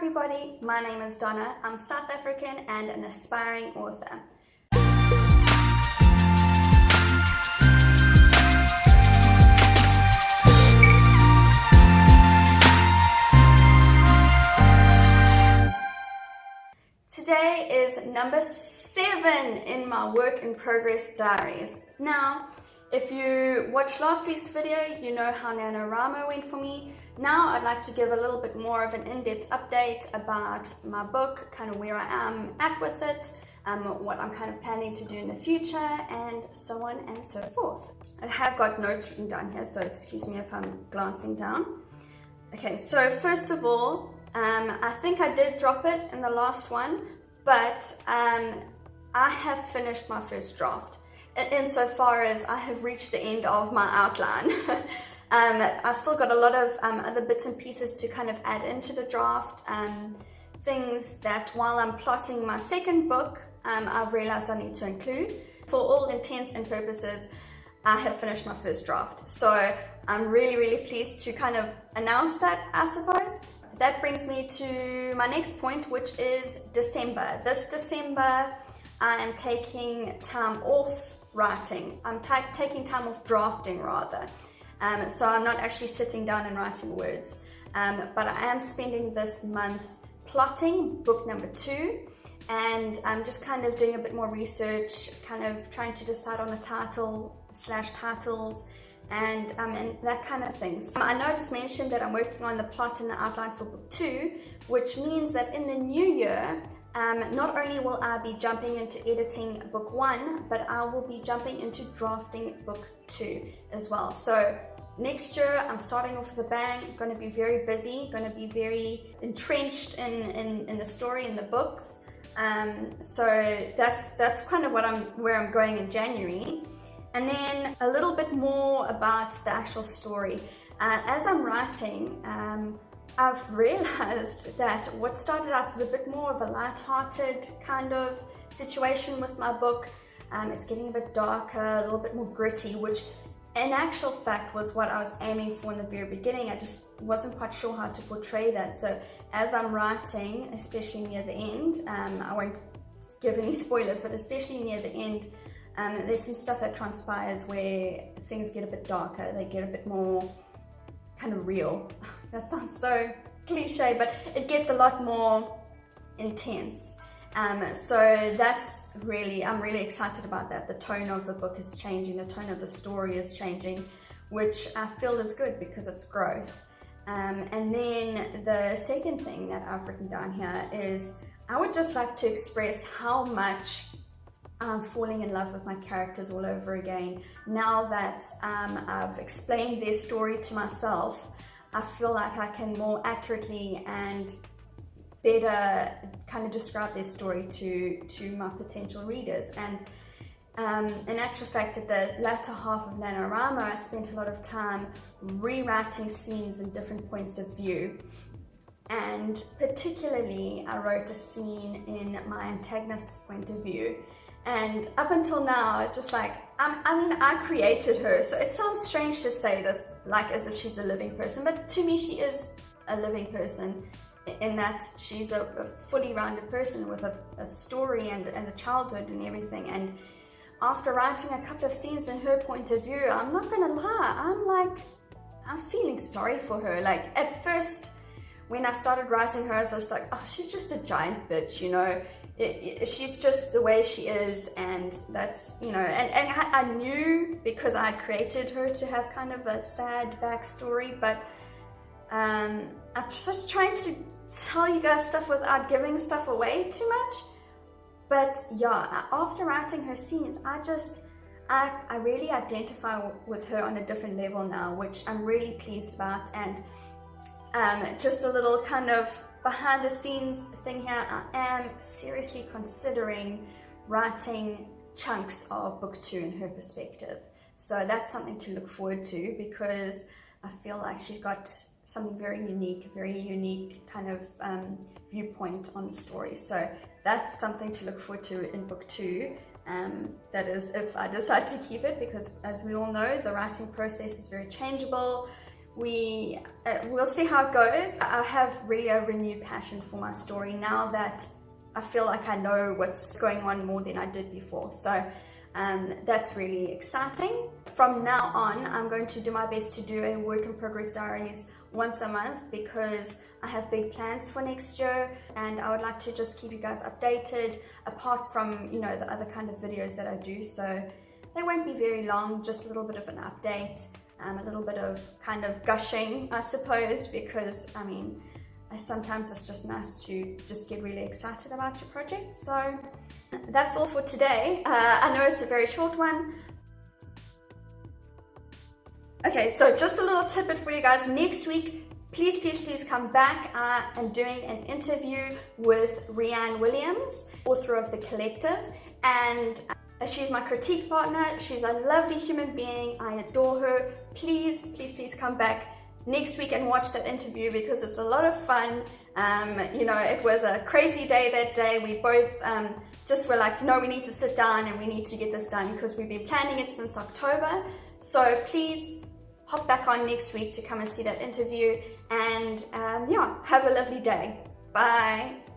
everybody, my name is Donna. I'm South African and an aspiring author. Today is number 7 in my work in progress diaries. Now, if you watched last week's video, you know how NaNoWriMo went for me. Now I'd like to give a little bit more of an in-depth update about my book, kind of where I am at with it, what I'm kind of planning to do in the future, and so on and so forth. I have got notes written down here, so excuse me if I'm glancing down. Okay, so first of all, I think I did drop it in the last one, but I have finished my first draft. Insofar as I have reached the end of my outline. I've still got a lot of other bits and pieces to kind of add into the draft, things that while I'm plotting my second book, I've realized I need to include. For all intents and purposes, I have finished my first draft. So I'm really pleased to kind of announce that, I suppose. That brings me to my next point, which is December. This December, I am taking time off writing. I'm taking time off drafting rather. So I'm not actually sitting down and writing words. But I am spending this month plotting book number 2, and I'm just kind of doing a bit more research, kind of trying to decide on a title / titles and that kind of thing. So I know I just mentioned that I'm working on the plot and the outline for book 2, which means that in the new year, not only will I be jumping into editing book 1, but I will be jumping into drafting book 2 as well. So next year I'm starting off with a bang, going to be very busy, going to be very entrenched in the story, in the books. So that's kind of where I'm going in January. And then a little bit more about the actual story. As I'm writing, I've realized that what started out as a bit more of a light-hearted kind of situation with my book is getting a bit darker, a little bit more gritty, which in actual fact was what I was aiming for in the very beginning. I just wasn't quite sure how to portray that. So as I'm writing, especially near the end, I won't give any spoilers, but especially near the end, there's some stuff that transpires where things get a bit darker, they get a bit more kind of real. That sounds so cliche, but it gets a lot more intense. So that's really, I'm really excited about that. The tone of the book is changing, the tone of the story is changing, which I feel is good because it's growth. And then the second thing that I've written down here is I would just like to express how much I'm falling in love with my characters all over again. Now that I've explained their story to myself, I feel like I can more accurately and better kind of describe their story to my potential readers. And in actual fact, at the latter half of NaNoWriMo, I spent a lot of time rewriting scenes and different points of view. And particularly, I wrote a scene in my antagonist's point of view. And up until now, it's just like, I created her, so it sounds strange to say this, like as if she's a living person, but to me, she is a living person in that she's a fully rounded person with a story and a childhood and everything. And after writing a couple of scenes in her point of view, I'm not gonna lie, I'm feeling sorry for her. Like at first, when I started writing her, I was just like, oh, she's just a giant bitch, you know. She's just the way she is, and that's, you know, and I knew because I had created her to have kind of a sad backstory, but I'm just trying to tell you guys stuff without giving stuff away too much. But yeah, after writing her scenes, I really identify with her on a different level now, which I'm really pleased about. And just a little kind of behind the scenes thing here, I am seriously considering writing chunks of book 2 in her perspective. So that's something to look forward to, because I feel like she's got something very unique kind of viewpoint on the story. So that's something to look forward to in book 2. That is if I decide to keep it, because as we all know, the writing process is very changeable. we'll see how it goes. I have really a renewed passion for my story now that I feel like I know what's going on more than I did before. So that's really exciting. From now on, I'm going to do my best to do a work in progress diaries once a month because I have big plans for next year and I would like to just keep you guys updated apart from, you know, the other kind of videos that I do. So they won't be very long, just a little bit of an update, a little bit of kind of gushing, I suppose, because I mean, sometimes it's just nice to just get really excited about your project. So that's all for today. I know it's a very short one. Okay, so just a little tidbit for you guys. Next week, please come back. I'm doing an interview with Rianne Williams, author of The Collective, and she's my critique partner. She's a lovely human being. I adore her. Please come back next week and watch that interview because it's a lot of fun. You know, it was a crazy day that day. We both just were like, no, we need to sit down and we need to get this done because we've been planning it since October. So please hop back on next week to come and see that interview, and yeah, have a lovely day. Bye.